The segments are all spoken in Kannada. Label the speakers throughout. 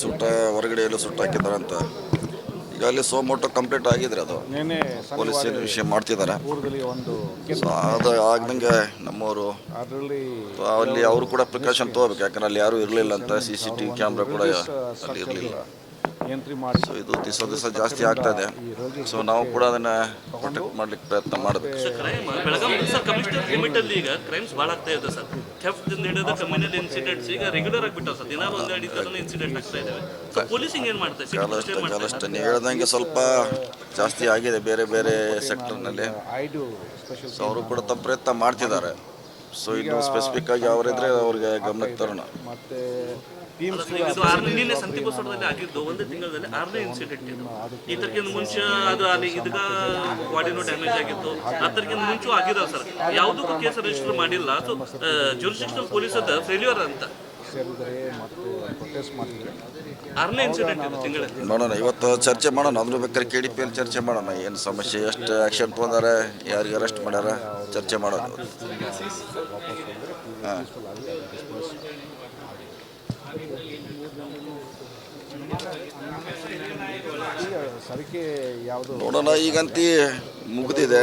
Speaker 1: ಸುಟ್ಟ ಹೊರಗಡೆ ಎಲ್ಲೂ ಸುಟ್ಟು ಹಾಕಿದ್ದಾರೆ ಅಂತ ಈಗ ಅಲ್ಲಿ ಸೋಮೋಟೋ ಕಂಪ್ಲೀಟ್ ಆಗಿದ್ರೆ ಅದು ಪೊಲೀಸ್ ವಿಷಯ ಮಾಡ್ತಿದ್ದಾರೆ. ಸೊ ಅದು ಆಗ್ದಂಗೆ ನಮ್ಮವರು ಅಲ್ಲಿ ಅವರು ಕೂಡ ಪ್ರಿಕಾಷನ್ ತಗೋಬೇಕು, ಯಾಕಂದ್ರೆ ಅಲ್ಲಿ ಯಾರೂ ಇರಲಿಲ್ಲ ಅಂತ. CCTV ಕ್ಯಾಮ್ರಾ ಕೂಡ ಅಲ್ಲಿ ಇರಲಿಲ್ಲ. ಸೊ ಇದು ದಿವಸ ಜಾಸ್ತಿ ಆಗ್ತಾ ಇದೆ. ಸೊ ನಾವು ಕೂಡ ಅದನ್ನ ಪ್ರೊಟೆಕ್ಟ್ ಮಾಡ್ಲಿಕ್ಕೆ ಪ್ರಯತ್ನ ಮಾಡಬೇಕು.
Speaker 2: ಬೆಳಗಾವಿ ಸರ್ ಕಮಿಷನರ್ ಲಿಮಿಟಲ್ಲಿ ಈಗ ಕ್ರೈಮ್ಸ್ ಭಾಳ ಆಗ್ತಾ ಇದೆ ಸರ್. ಥೆಫ್ಟ್ ಹಿಡಿದ ಕಮ್ಯುನಲ್ ಇನ್ಸಿಡೆಂಟ್ಸ್ ಈಗ ರೆಗ್ಯುಲರ್ ಆಗಿಬಿಟ್ಟಾವ ಸರ್. ದಿನಾರು ಒಂದೆರಡು ಥರ ಇನ್ಸಿಡೆಂಟ್ ಆಗ್ತಾ ಇದ್ದಾವೆ. ಸೊ ಪೊಲೀಸಿಂಗ್ ಏನು ಮಾಡ್ತಾರೆ?
Speaker 1: ಕೆಲವಷ್ಟು ನೀವು ಹೇಳ್ದಂಗೆ ಸ್ವಲ್ಪ ಜಾಸ್ತಿ ಆಗಿದೆ ಬೇರೆ ಬೇರೆ ಸೆಕ್ಟರ್ನಲ್ಲಿ. ಸೊ ಅವರು ಕೂಡ ತಮ್ಮ ಪ್ರಯತ್ನ ಮಾಡ್ತಿದ್ದಾರೆ. ಸೊ ಇನ್ನು ಸ್ಪೆಸಿಫಿಕ್ ಆಗಿ ಅವರಿದ್ರೆ ಅವ್ರಿಗೆ ಗಮನಕ್ಕೆ ತರೋಣ.
Speaker 2: ನಿನ್ನೆ ಸಂತಿಬಸವದಲ್ಲಿ ಆಗಿದ್ದು ಒಂದೇ ತಿಂಗಳಲ್ಲಿ 6ನೇ ಇನ್ಸಿಡೆಂಟ್ ಇದು. ಇದಕ್ಕಿಂತ ಮುಂಚೆ ಅದು ಅಲ್ಲಿ ಇದಕ್ಕೆ ಬಾಡಿನೂ ಡ್ಯಾಮೇಜ್ ಆಗಿತ್ತು. ಅದಕ್ಕಿಂತ ಮುಂಚೆ ಆಗಿದಾವೆ ಸರ್. ಯಾವುದಕ್ಕೂ ಕೇಸ್ ರಿಜಿಸ್ಟರ್ ಮಾಡಿಲ್ಲ. ಸೊ ಜುರಿಸ್ಡಿಕ್ಷನಲ್ ಪೊಲೀಸದ ಫೇಲ್ಯೂರ್ ಅಂತ 6ನೇ ಇನ್ಸಿಡೆಂಟ್ ಇದು ತಿಂಗಳಲ್ಲಿ.
Speaker 1: ನೋಡೋಣ, ಇವತ್ತು ಚರ್ಚೆ ಮಾಡೋಣ. ಅದ್ರ ಬೇಕಾದ್ರೆ KDPಯಲ್ಲಿ ಚರ್ಚೆ ಮಾಡೋಣ. ಏನು ಸಮಸ್ಯೆ, ಎಷ್ಟು ಆ್ಯಕ್ಷನ್ ತೊಗೊಂಡಾರೆ, ಯಾರಿಗೆ ಅರೆಸ್ಟ್ ಮಾಡ್ಯಾರ, ಚರ್ಚೆ ಮಾಡೋಣ. ಹಾಂ, ನೋಡೋಣ. ಈಗಂತಿ ಮುಗಿದಿದೆ,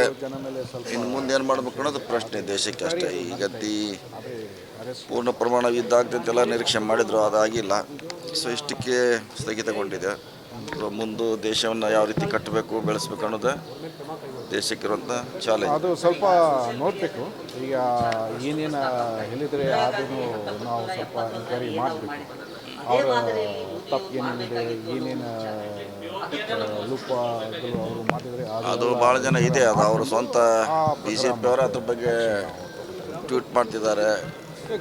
Speaker 1: ಇನ್ನು ಮುಂದೆ ಏನು ಮಾಡ್ಬೇಕು ಅನ್ನೋದು ಪ್ರಶ್ನೆ ದೇಶಕ್ಕೆ ಅಷ್ಟೇ. ಈಗಂತಿ ಪೂರ್ಣ ಪ್ರಮಾಣ ಯುದ್ಧ ಆಗ್ತಂತೆಲ್ಲ ನಿರೀಕ್ಷೆ ಮಾಡಿದ್ರು, ಅದಾಗಿಲ್ಲ. ಸೊ ಇಷ್ಟಕ್ಕೆ ಸ್ಥಗಿತಗೊಂಡಿದೆ. ಸೊ ಮುಂದೆ ದೇಶವನ್ನು ಯಾವ ರೀತಿ ಕಟ್ಟಬೇಕು, ಬೆಳೆಸ್ಬೇಕು ಅನ್ನೋದು ದೇಶಕ್ಕಿರುವಂಥ ಚಾಲೆಂಜ್.
Speaker 3: ಅದು ಸ್ವಲ್ಪ ನೋಡಬೇಕು. ಈಗ ಏನೇನು ಹೇಳಿದರೆ ಅದನ್ನು ನಾವು ಸ್ವಲ್ಪ ಎನ್ಕ್ವೈರಿ ಮಾಡಬೇಕು. ಅವರ ತಪ್ಪು ಏನೇನಿದೆ, ಏನೇನು ಲೂಪಗಳು ಅವರು ಮಾಡಿದರೆ
Speaker 1: ಅದು ಭಾಳ ಜನ ಇದೆ. ಅದು ಅವರು ಸ್ವಂತ BJP ಅವರು ಅದ್ರ ಬಗ್ಗೆ ಟ್ವೀಟ್ ಮಾಡ್ತಿದ್ದಾರೆ,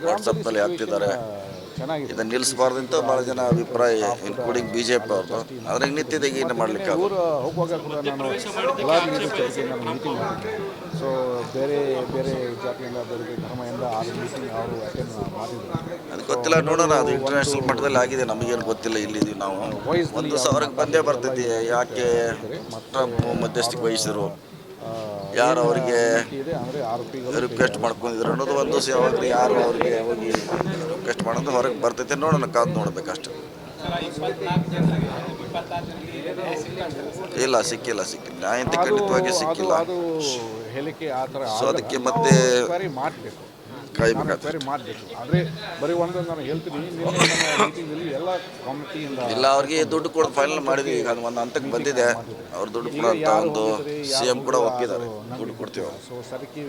Speaker 1: ವಾಟ್ಸಪ್ನಲ್ಲಿ ಹಾಕ್ತಿದ್ದಾರೆ. ಇದನ್ನು ನಿಲ್ಲಿಸಬಾರ್ದು ಅಂತ ಭಾಳ ಜನ ಅಭಿಪ್ರಾಯ, ಇನ್ಕ್ಲೂಡಿಂಗ್ BJP ಅವ್ರದ್ದು. ಆದರೆ ನಿಂತಿದೆ, ಏನು ಮಾಡಲಿಕ್ಕೆ
Speaker 3: ಹೋಗುವಾಗ ಕೂಡ ನಾನು ಮೀಟಿಂಗ್ ಮಾಡಿದ್ದೆ. ಸೊ ಬೇರೆ ಬೇರೆ ಜಾತಿಯಿಂದ, ಬೇರೆ ಬೇರೆ ಧರ್ಮದಿಂದ ಆ ಮೀಟಿಂಗ್ ಅವರು ಅಟೆಂಡ್ ಮಾಡಿದ್ರು.
Speaker 1: ಅದು ಗೊತ್ತಿಲ್ಲ, ನೋಡೋಣ. ಅದು ಇಂಟರ್ನ್ಯಾಷನಲ್ ಮಟ್ಟದಲ್ಲಿ ಆಗಿದೆ, ನಮಗೇನು ಗೊತ್ತಿಲ್ಲ. ಇಲ್ಲಿದ್ದೀವಿ ನಾವು. ಒಂದು ಸಾವಿರಕ್ಕೆ ಬಂದೇ ಬರ್ತೈತಿ. ಯಾಕೆ ಟ್ರಂಪ್ ಮಧ್ಯಸ್ಥಿಕೆ ವಹಿಸಿದ್ರು, ಯಾರು ಅವರಿಗೆ ರಿಕ್ವೆಸ್ಟ್ ಮಾಡ್ಕೊಂಡಿದ್ರು ಅನ್ನೋದು ಒಂದು ಯಾವಾಗಲೂ ಯಾರು ಅವರಿಗೆ ಹೋಗಿ ರಿಕ್ವೆಸ್ಟ್ ಮಾಡೋದು ಹೊರಗೆ ಬರ್ತೈತೆ. ನೋಡೋಣ, ಕಾದು ನೋಡ್ಬೇಕಷ್ಟೆ. ಇಲ್ಲ, ಸಿಕ್ಕಿಲ್ಲ. ನ್ಯಾಯ ಅಂತ ಖಂಡಿತವಾಗಿ ಸಿಕ್ಕಿಲ್ಲ. ಸೊ ಅದಕ್ಕೆ ಮತ್ತೆ ಕಾಯ್ಬೇಕಾಗ್ತದೆ.
Speaker 3: ಬರೀ ಒಂದು ನಾನು ಹೇಳ್ತೀನಿ, ಎಲ್ಲ ಕಮಿಟಿಯಿಂದ
Speaker 1: ಇಲ್ಲ, ಅವ್ರಿಗೆ ದುಡ್ಡು ಕೂಡ ಫೈನಲ್ ಮಾಡಿದ್ವಿ. ಈಗ ಅದು ಒಂದು ಹಂತಕ್ಕೆ ಬಂದಿದೆ. ಅವ್ರು ದುಡ್ಡು ಕೂಡ ಅಂತ ಒಂದು CM ಕೂಡ ಒಪ್ಪಿದ್ದಾರೆ, ದುಡ್ಡು ಕೊಡ್ತೀವಿ.
Speaker 3: ಸೊ ಸರಿಗೆ